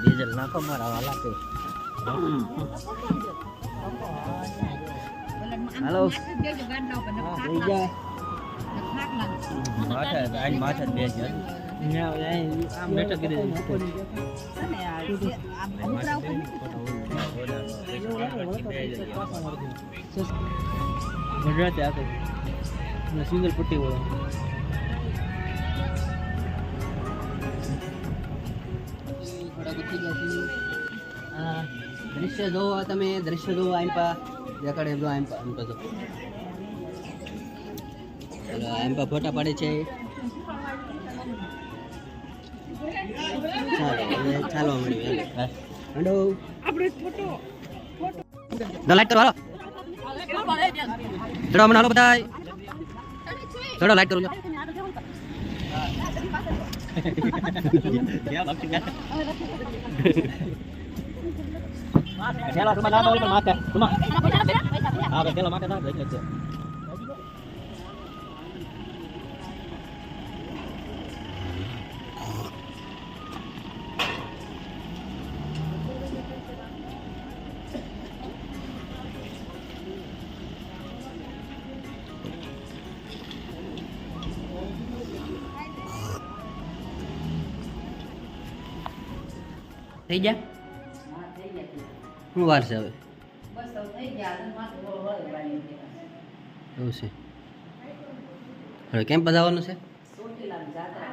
Diesel નાખો મારા વાલા કે હાલો માથે બે છે આમ બેઠો કરી ગુજરાતી આખો સિંગલ પટ્ટી હોય दृश्य जो तमे दृश्य जो आइंपा जकडे जो आइंपा आइंपा जो आइंपा फोटा पाडे छे चालो चालो मळ्યું हेलो આપણે ફોટો ફોટો લાઈટ કરો હાલો ચડો મને હાલો બધાય ચડો લાઈટ કરો क्या बात है Kela cuma nama oleh mata, cuma. Ah, kela mata dah, baik aja. Thấy chưa? શું વાર છે હવે બસ થઈ ગયા માથે એવું છે હવે કેમ બધાવાનું છે સોટીલા જાત્રા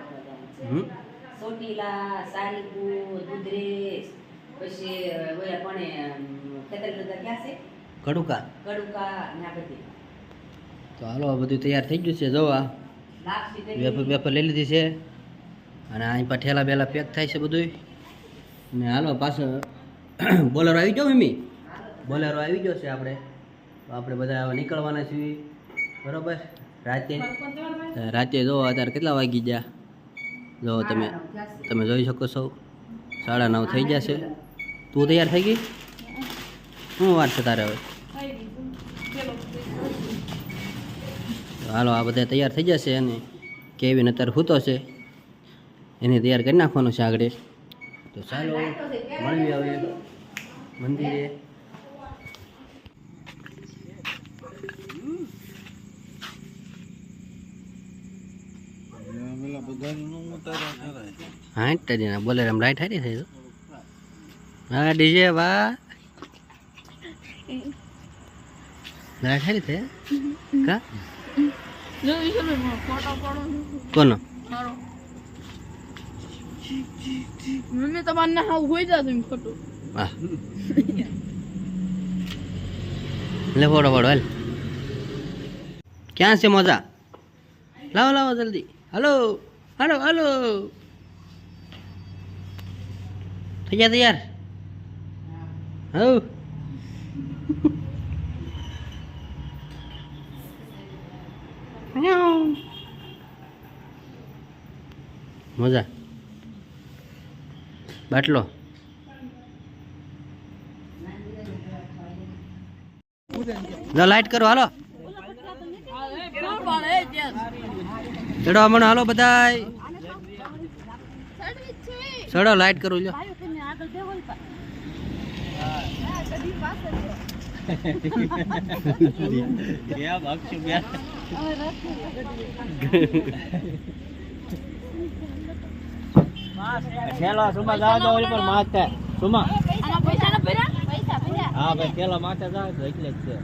સોટીલા સારીપુર દુધરેશ પછી ઓયા પણ ખેતર બધા ક્યાં છે કડુકા કડુકા ને આ બધી તો હાલો આ બધું તૈયાર થઈ ગયું છે જો આ વેફર લઈ લીધી છે અને અહીં પર ઠેલા બેલા પેક થાય છે બધું ને હાલો પાછો બોલેરો આવી જાવ મમ્મી બોલેરો આવી ગયો છે આપણે તો આપણે બધા નીકળવાના છીએ બરોબર રાતે જો અત્યારે કેટલા વાગી ગયા જો તમે જોઈ શકો છો 9:30 થઈ ગયા છે તું તૈયાર થઈ ગઈ શું વાર છે તારે હવે હાલો આ બધા તૈયાર થઈ જશે અને કેવીન અત્યારે સૂતો છે એને તૈયાર કરી નાખવાનું છે આગળ તો ચાલો મળીએ હવે મંદિરે હા ટેડીના બોલે આમ રાઈટ હારી થઈ તો હા ડીજે વાહ રાઈટ હારી થઈ કા કોનો મને તમારે હા હોઈ જા તમે ફોટો વાહ લે ફોટો પાડો હાલ ક્યાં છે મજા લાવો લાવો જલ્દી હાલો હાલો હાલો થઈ ગયા તૈયાર હવ મજા બાટલો લાઈટ કરો હાલો ચડો મને હાલો બધાય ચડો લાઈટ કરું લ્યો ખેલો સુમા જાવ દો ઓલી પર માથે સુમા આના પૈસા ન ભર્યા પૈસા ભર્યા હા ભાઈ ખેલો માથે જાવ તો એટલે જ છે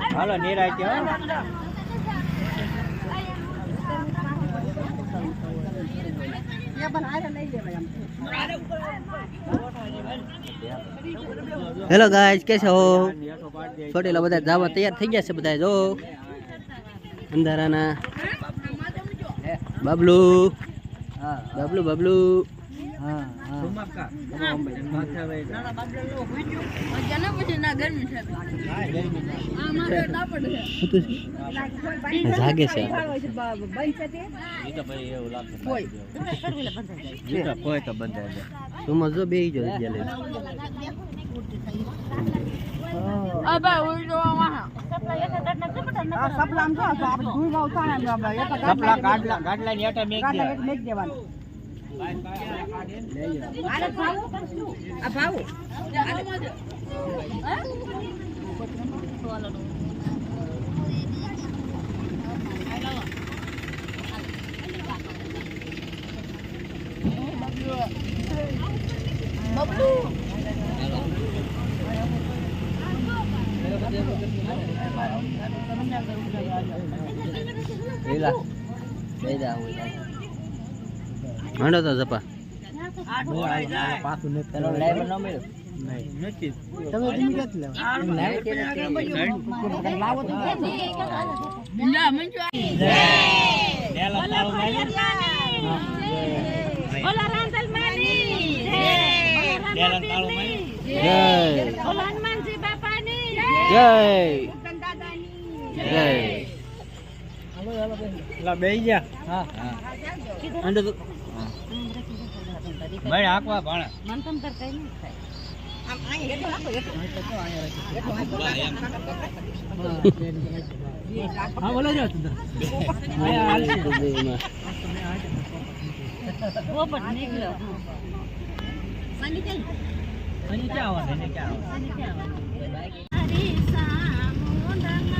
હાલો નિરાય કે હેલો ગાઈસ કેસે હો છોટેલા બધા જવા તૈયાર થઈ ગયા છે બધા જો અંધારાના બબલુ બબલુ બબલુ હા જાગે છે સમજો બે જો માંડો તો જપા બેહી જા હા માંડો તો ભાઈ આકવા ભાણા મન તમ કર કઈ નહીં થાય આમ આય એટલો રાખો હા બોલો જો તું પોપટ નીકળ્યો સની ચાલ અહીં ક્યાં આવવાનું એને ક્યાં આવવાનું સની ક્યાં હરી સામુંડના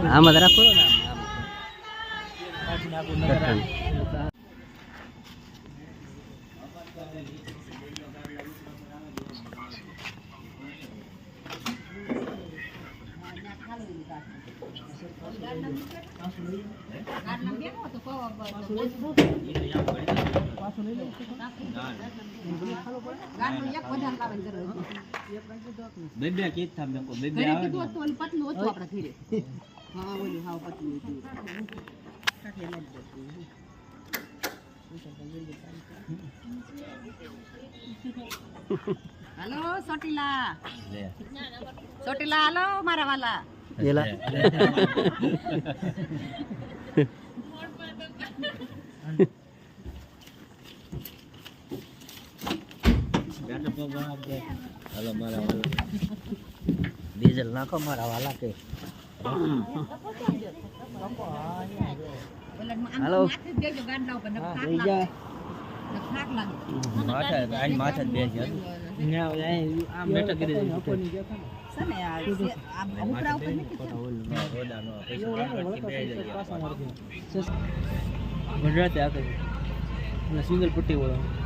આમાં જરા ખોલો ને બેબે કીધ થામ મેકો બેબે આવે ને પતલું ઓછું આપણા ધીરે હા ઓલું હાવ પતલું હાલો સોટીલા લે સોટીલા હાલો મારા વાલા એલા બેઠો તો બરાબર છે હાલો મારા વાલા ડીઝલ નાખો મારા વાલા કે હાલો દેજો ગાંડા ઉપર લઈ જા થાક લાગે માથે આઈ માથે બેસી આમ બેઠા કરી દે સને આ ઉપરા ઉપર નથી રોડાનો પૈસા બેસી ગુજરાતી આ કરી સિંગલ પટ્ટી વાળો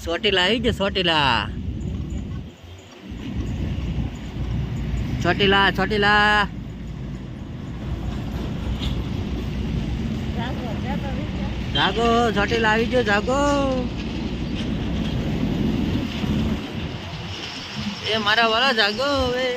ચોટીલા આવી ગયો ચોટીલા ચોટીલા ચોટીલા જાગો ચોટીલા આવી ગયો જાગો એ મારા વાળા જાગો હવે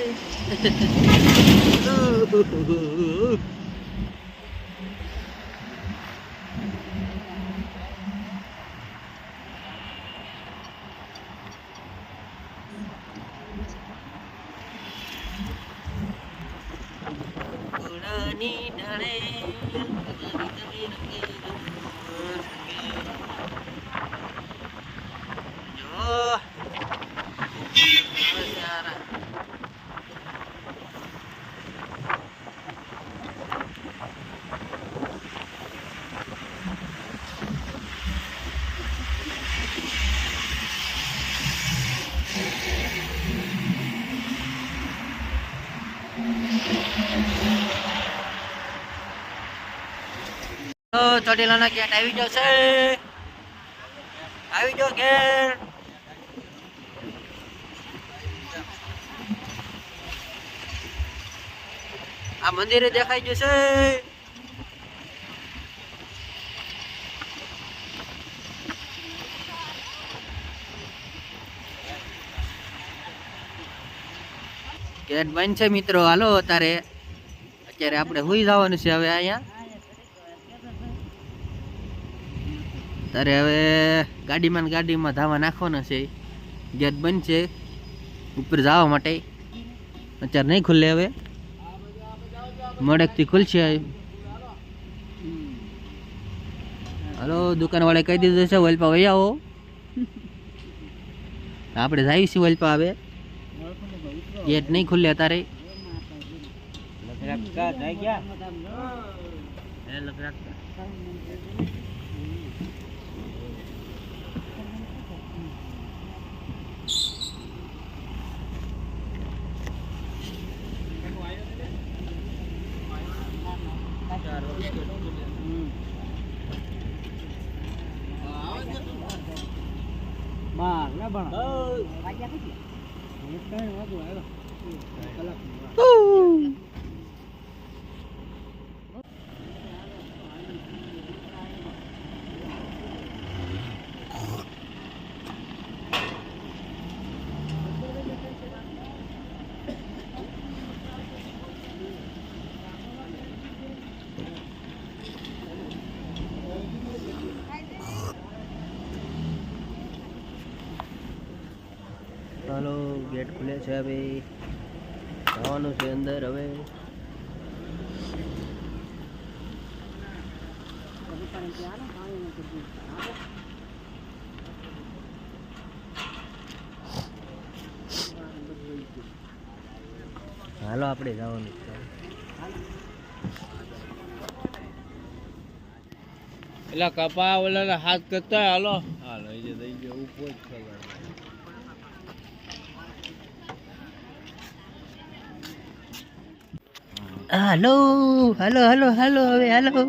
ચોટીલાના ગેટ આવી જશે આવી જાઓ ગેટ આ મંદિરે દેખાઈ જશે ગેટ બંધ છે મિત્રો. હાલો અત્યારે આપણે સુઈ જવાનું છે હવે અહીંયા. ત્યારે હવે ગાડીમાં ધાવા નાખવાના છે. ગેટ બંધ છે ઉપર જવા માટે. અત્યારે નહીં ખુલ્લે, હવે મોડેકથી ખુલશે. હાલો દુકાન વાળા કહી દીધું છે વલપા વહી આવો. આપણે જઈએ છીએ વલપા. હવે ગેટ નહીં ખુલ્લે અત્યારે. ચાલો ગેટ ખુલે છે. હવે જવાનું છે અંદર. હવે હાલો આપણે જવાનું છે. એટલે કપા ઓલા હાથ કરતા હાલો હાલો એ દઈ ગયો ઉપર જ છે. હાલો હાલો હાલો હાલો હવે હાલો.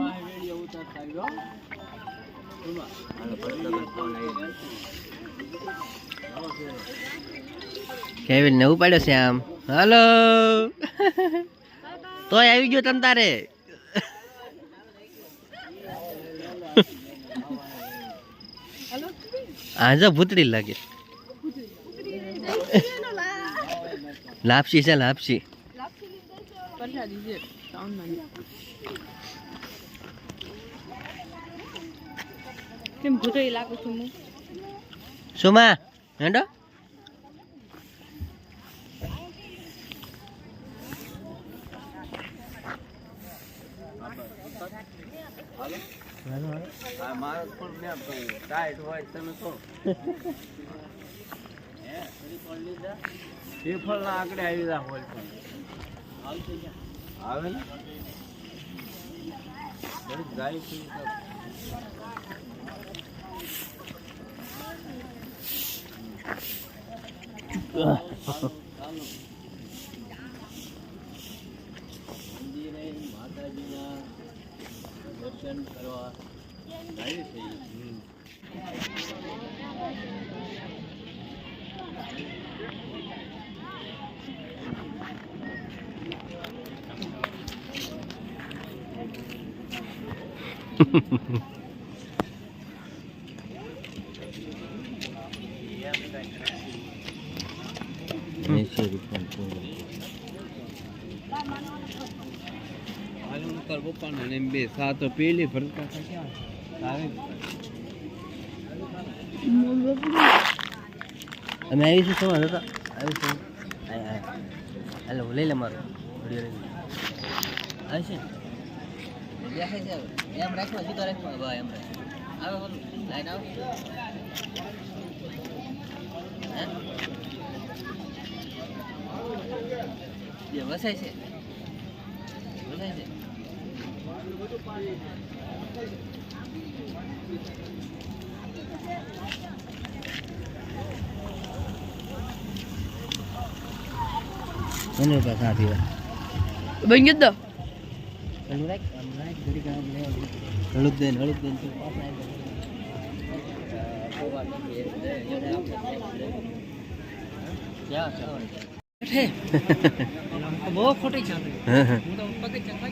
કેવિન ને ઉપાડ્યો છે આમ. હાલો તોય આવી ગયો તમ તારે. હા જો ભૂતરી લાગે. લાપસી છે લાપસી. કેમ ભૂતળી લાગુ છું હું? સુમા હેડો. આગળ આવી જા આવે ને ગાય મંદિરે માતાજીના દર્શન કરવા જાય છે. બે સાત પેલી ભરતા અમે આવીશું સમજ હતા. આવીશું. હાલો લઈ લે મારો વિડીયો લઈ લે. આવે છે એમ રાખવા સીધો રાખવા ભાઈ એમ આવે બોલું લાઈન આવે. જે વસાય છે વસાય છે. મને પાસે આપી બન ગયો તો હળુદ દેન બહુ ખોટી છે.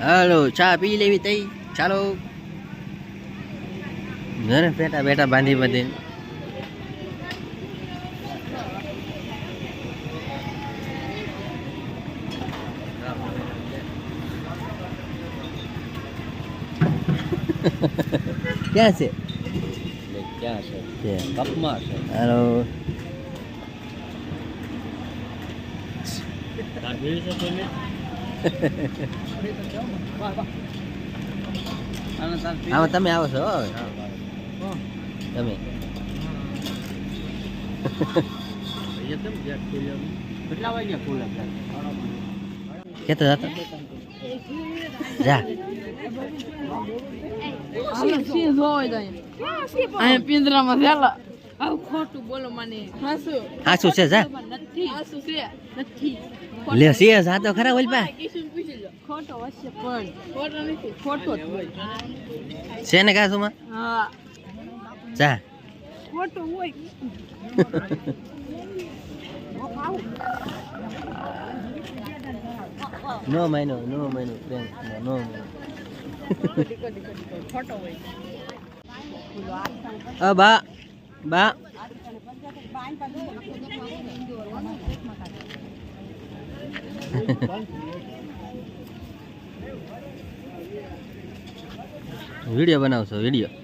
હાલો ચા પી લેવી તઈ. ચાલો ઘરે બેઠા બેઠા બાંધી ક્યાં છે ક્યાં છે છે કપમાં છે હાલો આમાં તમે આવો છો હવે તમે કેટલા વાગ્યા ખુલે કેતો જતો જા હાલો સિંહ જોવાય જાય અહીંયા પિંજરામાં થયેલા આવું ખોટું બોલો મને હાસુ હાસુ છે જા નથી હાસુ છે નથી લે સી જા તો ખરા ઓલ પા કિશન પૂછી લો ખોટો હશે પણ ખોટો નથી ખોટો જ હોય છે ને કાસુમાં હા જા ખોટો હોય નો માયનો પ્રેમ નો ખોટો હોય બા બા વિડિયો બનાવશો વિડિયો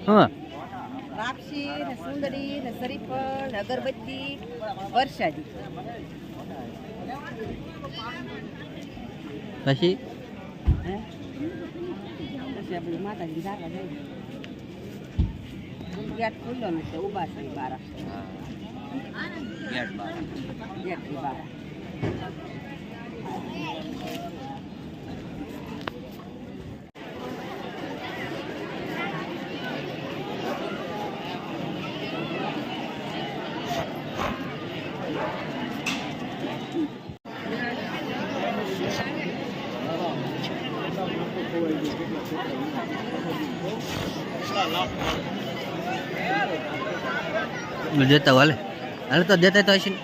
હા રાપસી ને સુંદરી ને શરીફળ ને અગરબત્તી વર્ષાજી પછી હે પછી આપણે માતાજી જાગા જઈએ ગેટ ખુલ્લો નથી ઊભા છે બારા ગેટ બાર ગેટ બારા દેતા હાલે હાલે તો દેતા તો હશે ને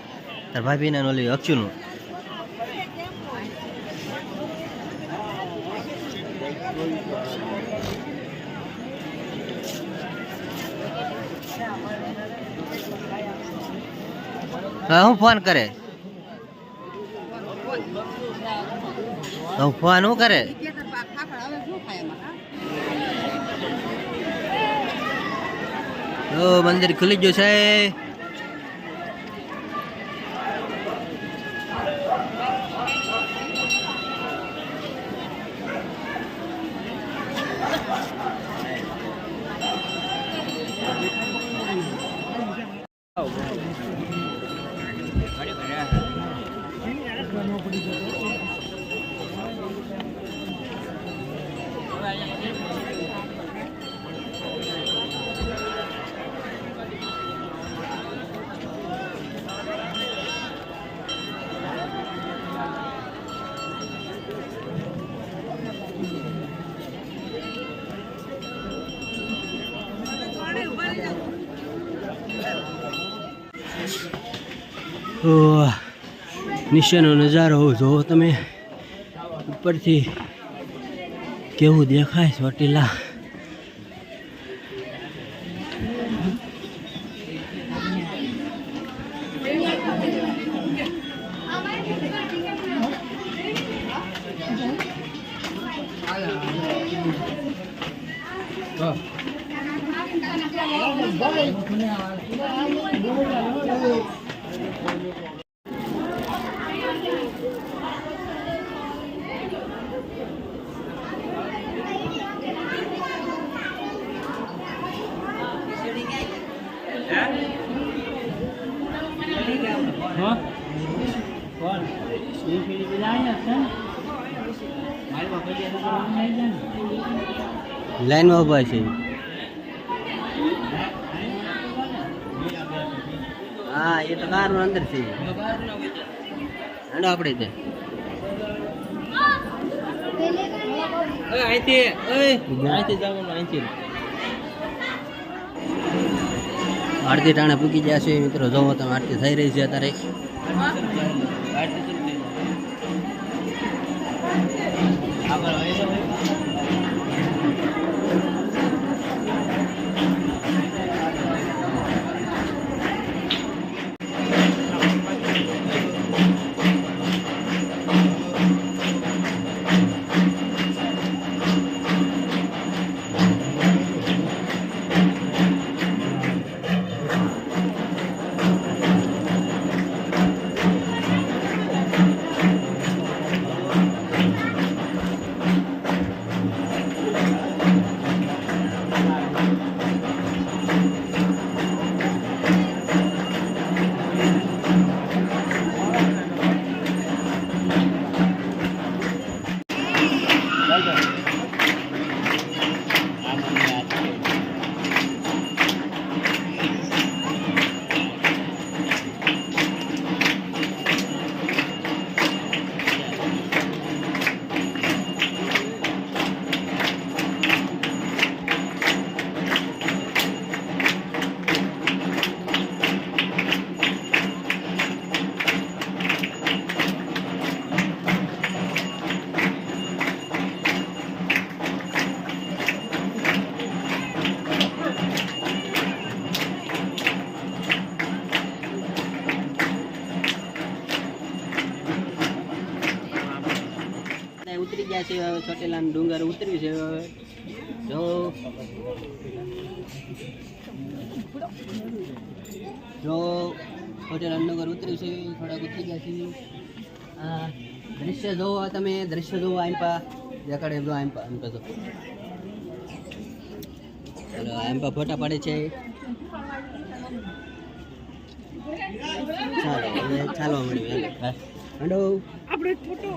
તાર ભાભી ને ઓલી અક્ષુનું હા હું ફોન કરે હું ફોન શું કરે મંદિર ખુલી ગયું છે નીચેનો નજારો જોવો તમે ઉપરથી કેવું દેખાય ચોટીલા લાઈનમાં ઉભા છે હા એ તો કારનું અંદર છે હાલો આપણે તે અહીંથી જવાનું અહીંથી આરતી ટાણે પૂકી ગયા છે મિત્રો જોવો તમે આરતી થઈ રહી છે અત્યારે ઉતરી ગયા છે હવે ચોટીલા ડુંગર ઉતર્યું છે હવે જો ચોટીલા ડુંગર ઉતર્યું છે થોડાક ઉતરી ગયા છે આ દ્રશ્ય જોવો તમે દ્રશ્ય જોવો આંપા દેખાડે જો આંપા આમ તો ચાલો આંપા ફોટા પાડે છે ચાલો હવે ચાલવા મળ્યું હેલો આપણે ફોટો